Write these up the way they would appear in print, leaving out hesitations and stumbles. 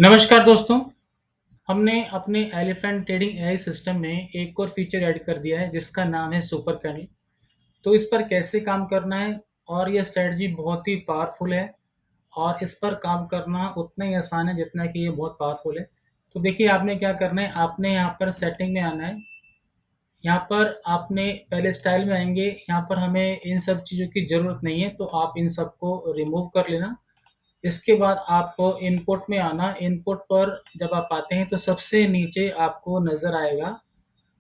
नमस्कार दोस्तों, हमने अपने एलिफेंट ट्रेडिंग एआई सिस्टम में एक और फीचर ऐड कर दिया है जिसका नाम है सुपर कैंडल। तो इस पर कैसे काम करना है और ये स्ट्रेटजी बहुत ही पावरफुल है और इस पर काम करना उतना ही आसान है जितना कि ये बहुत पावरफुल है। तो देखिए आपने क्या करना है, आपने यहाँ पर सेटिंग में आना है। यहाँ पर आपने पहले स्टाइल में आएँगे, यहाँ पर हमें इन सब चीज़ों की ज़रूरत नहीं है तो आप इन सबको रिमूव कर लेना। इसके बाद आपको इनपुट में आना, इनपुट पर जब आप आते हैं तो सबसे नीचे आपको नज़र आएगा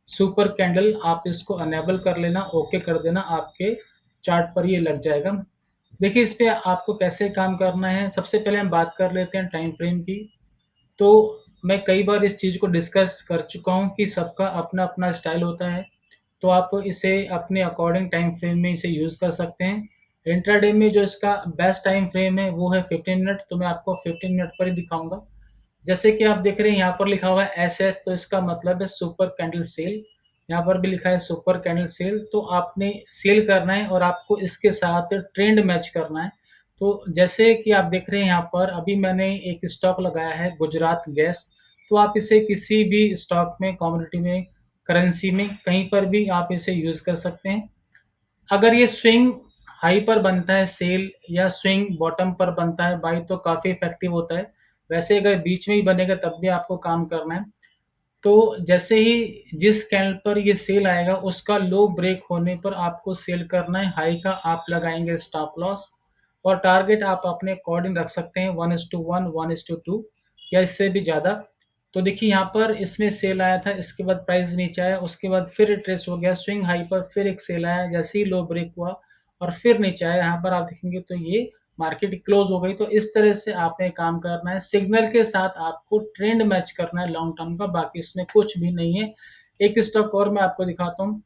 सुपर कैंडल, आप इसको इनेबल कर लेना, ओके कर देना, आपके चार्ट पर ये लग जाएगा। देखिए इस पे आपको कैसे काम करना है, सबसे पहले हम बात कर लेते हैं टाइम फ्रेम की। तो मैं कई बार इस चीज़ को डिस्कस कर चुका हूँ कि सबका अपना-अपना स्टाइल होता है, तो आप इसे अपने अकॉर्डिंग टाइम फ्रेम में इसे यूज़ कर सकते हैं। इंट्राडे में जो इसका बेस्ट टाइम फ्रेम है वो है 15 मिनट, तो मैं आपको 15 मिनट पर ही दिखाऊँगा। जैसे कि आप देख रहे हैं यहाँ पर लिखा हुआ है एसएस, तो इसका मतलब है सुपर कैंडल सेल। यहाँ पर भी लिखा है सुपर कैंडल सेल, तो आपने सेल करना है और आपको इसके साथ ट्रेंड मैच करना है। तो जैसे कि आप देख रहे हैं यहाँ पर अभी मैंने एक स्टॉक लगाया है गुजरात गैस, तो आप इसे किसी भी स्टॉक में, कमोडिटी में, करेंसी में कहीं पर भी आप इसे यूज़ कर सकते हैं। अगर ये स्विंग हाई पर बनता है सेल या स्विंग बॉटम पर बनता है बाई तो काफ़ी इफ़ेक्टिव होता है। वैसे अगर बीच में ही बनेगा तब भी आपको काम करना है। तो जैसे ही जिस कैंडल पर ये सेल आएगा उसका लो ब्रेक होने पर आपको सेल करना है, हाई का आप लगाएँगे स्टॉप लॉस और टारगेट आप अपने अकॉर्डिंग रख सकते हैं 1:1, 1:2 या इससे भी ज़्यादा। तो देखिए यहाँ पर इसमें सेल आया था, इसके बाद प्राइस नीचे आया, उसके बाद फिर रिट्रेस हो गया, स्विंग हाई पर फिर एक सेल आया, जैसे ही लो ब्रेक हुआ और फिर नीचे आया, यहाँ पर आप देखेंगे तो ये मार्केट क्लोज़ हो गई। तो इस तरह से आपने काम करना है, सिग्नल के साथ आपको ट्रेंड मैच करना है लॉन्ग टर्म का, बाकी इसमें कुछ भी नहीं है। एक स्टॉक और मैं आपको दिखाता हूँ।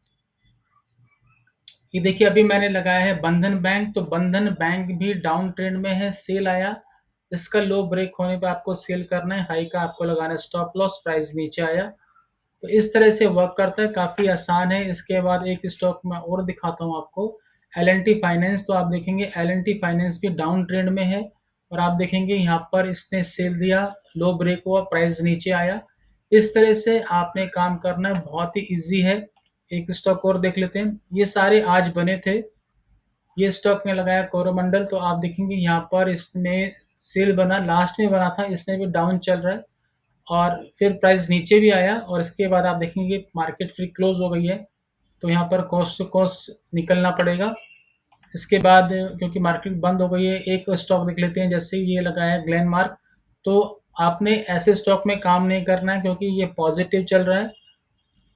ये देखिए अभी मैंने लगाया है बंधन बैंक, तो बंधन बैंक भी डाउन ट्रेंड में है, सेल आया, इसका लो ब्रेक होने पे आपको सेल करना है, हाई का आपको लगाना है स्टॉप लॉस, प्राइस नीचे आया। तो इस तरह से वर्क करता है, काफ़ी आसान है। इसके बाद एक स्टॉक मैं और दिखाता हूँ आपको, एल-एन-टी फाइनेंस, तो आप देखेंगे एल-एन-टी फाइनेंस भी डाउन ट्रेंड में है और आप देखेंगे यहाँ पर इसने सेल दिया, लो ब्रेक हुआ, प्राइस नीचे आया। इस तरह से आपने काम करना है, बहुत ही ईज़ी है। एक स्टॉक और देख लेते हैं, ये सारे आज बने थे। ये स्टॉक में लगाया कोरोमंडल, तो आप देखेंगे यहाँ पर इसमें सेल बना, लास्ट में बना था, इसमें भी डाउन चल रहा है और फिर प्राइस नीचे भी आया और इसके बाद आप देखेंगे मार्केट फिर क्लोज़ हो गई है, तो यहाँ पर कॉस्ट टू कॉस्ट निकलना पड़ेगा। इसके बाद क्योंकि मार्केट बंद हो गई है, एक स्टॉक देख लेते हैं, जैसे ये लगाया है ग्लेनमार्क, तो आपने ऐसे स्टॉक में काम नहीं करना है क्योंकि ये पॉज़िटिव चल रहा है,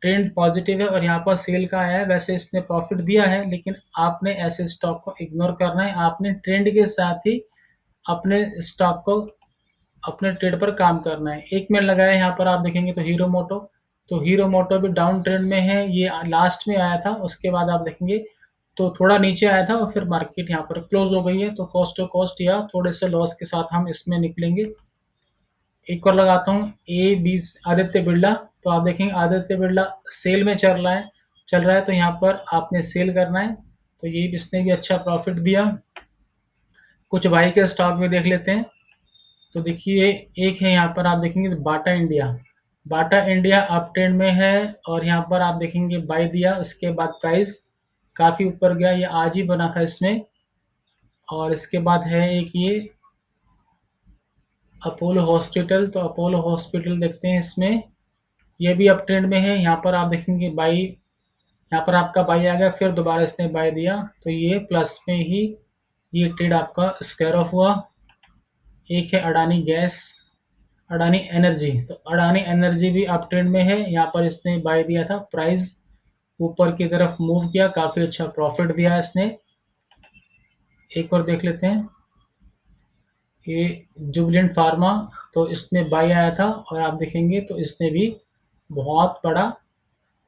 ट्रेंड पॉज़िटिव है और यहाँ पर सेल का आया है, वैसे इसने प्रॉफ़िट दिया है, लेकिन आपने ऐसे स्टॉक को इग्नोर करना है, आपने ट्रेंड के साथ ही अपने स्टॉक को अपने ट्रेड पर काम करना है। एक मैंने लगाया है यहाँ पर आप देखेंगे तो हीरो मोटो, तो हीरो मोटो भी डाउन ट्रेंड में है, ये लास्ट में आया था, उसके बाद आप देखेंगे तो थोड़ा नीचे आया था और फिर मार्केट यहाँ पर क्लोज़ हो गई है, तो कॉस्ट टू कॉस्ट या थोड़े से लॉस के साथ हम इसमें निकलेंगे। एक और लगाता हूँ आदित्य बिरला, तो आप देखेंगे आदित्य बिरला सेल में चल रहा है तो यहाँ पर आपने सेल करना है, तो ये इसने भी अच्छा प्रॉफ़िट दिया। कुछ बाई के स्टॉक भी देख लेते हैं। तो देखिए एक है यहाँ पर आप देखेंगे Bata India, Bata India up trend में है और यहाँ पर आप देखेंगे बाय दिया, उसके बाद प्राइस काफ़ी ऊपर गया, ये आज ही बना था इसमें। और इसके बाद है एक ये अपोलो हॉस्पिटल, तो अपोलो हॉस्पिटल देखते हैं इसमें, ये भी अप ट्रेंड में है, यहाँ पर आप देखेंगे बाई, यहाँ पर आपका बाई आ गया, फिर दोबारा इसने बाय दिया, तो ये प्लस में ही ये ट्रेड आपका स्क्वायर ऑफ हुआ। एक है अडानी गैस, अडानी एनर्जी, तो अडानी एनर्जी भी अप ट्रेंड में है, यहाँ पर इसने बाय दिया था, प्राइस ऊपर की तरफ मूव किया, काफ़ी अच्छा प्रॉफिट दिया इसने। एक और देख लेते हैं, ये जुबिलेंट फार्मा, तो इसमें बाय आया था और आप देखेंगे तो इसने भी बहुत बड़ा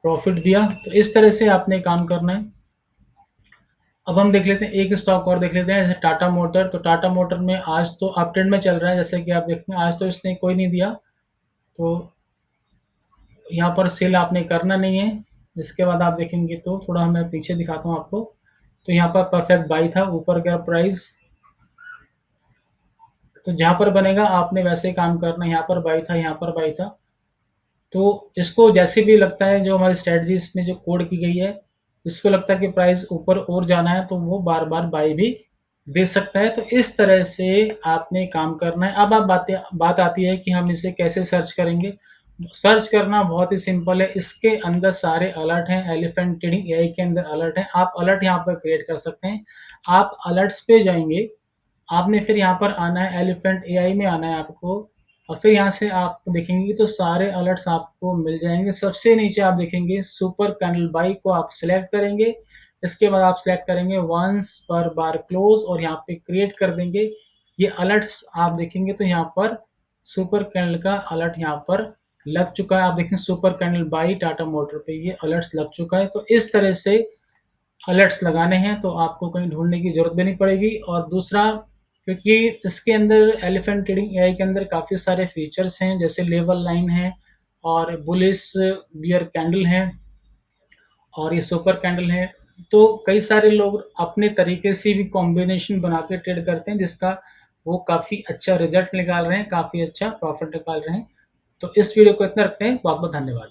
प्रॉफिट दिया। तो इस तरह से आपने काम करना है। अब हम देख लेते हैं एक स्टॉक और देख लेते हैं, जैसे टाटा मोटर, तो टाटा मोटर में आज तो अप ट्रेंड में चल रहा है, जैसे कि आप देखेंगे आज तो इसने कोई नहीं दिया, तो यहाँ पर सेल आपने करना नहीं है। इसके बाद आप देखेंगे तो थोड़ा मैं पीछे दिखाता हूँ आपको, तो यहाँ पर परफेक्ट बाई था, ऊपर गया प्राइस, तो जहाँ पर बनेगा आपने वैसे ही काम करना है, यहाँ पर बाई था, यहाँ पर बाई था। तो इसको जैसे भी लगता है जो हमारी स्ट्रैटेजी इसमें जो कोड की गई है, इसको लगता है कि प्राइस ऊपर और जाना है तो वो बार-बार बाई भी दे सकता है। तो इस तरह से आपने काम करना है। अब बात आती है कि हम इसे कैसे सर्च करेंगे? सर्च करना बहुत ही सिंपल है। इसके अंदर सारे अलर्ट हैं, एलिफेंट ट्रेडिंग एआई के अंदर अलर्ट हैं। आप अलर्ट यहाँ पर क्रिएट कर सकते हैं। आप अलर्ट्स पे जाएँगे, आपने फिर यहाँ पर आना है, एलिफेंट एआई में आना है आपको और फिर यहाँ से आप देखेंगे तो सारे अलर्ट्स आपको मिल जाएँगे। सबसे नीचे आप देखेंगे सुपर कैंडल बाई को आप सिलेक्ट करेंगे। इसके बाद आप सिलेक्ट करेंगे वन्स पर बार क्लोज़ और यहाँ पे क्रिएट कर देंगे। ये अलर्ट्स आप देखेंगे तो यहाँ पर सुपर कैंडल का अलर्ट यहाँ पर लग चुका है। आप देखें super candle by Tata motor पे ये अलर्ट्स लग चुका है। तो इस तरह से अलर्ट्स लगाने हैं तो आपको कहीं ढूँढने की ज़रूरत भी नहीं पड़ेगी। और दूसरा, क्योंकि इसके अंदर एलिफेंट ट्रेडिंग एआई के अंदर काफ़ी सारे फीचर्स हैं, जैसे लेवल लाइन है और बुलिश बियर कैंडल है और ये सुपर कैंडल है। तो कई सारे लोग अपने तरीके से भी कॉम्बिनेशन बना के ट्रेड करते हैं, जिसका वो काफ़ी अच्छा रिज़ल्ट निकाल रहे हैं, काफ़ी अच्छा प्रॉफ़िट निकाल रहे हैं। तो इस वीडियो को इतना रखते हैं। बहुत-बहुत धन्यवाद।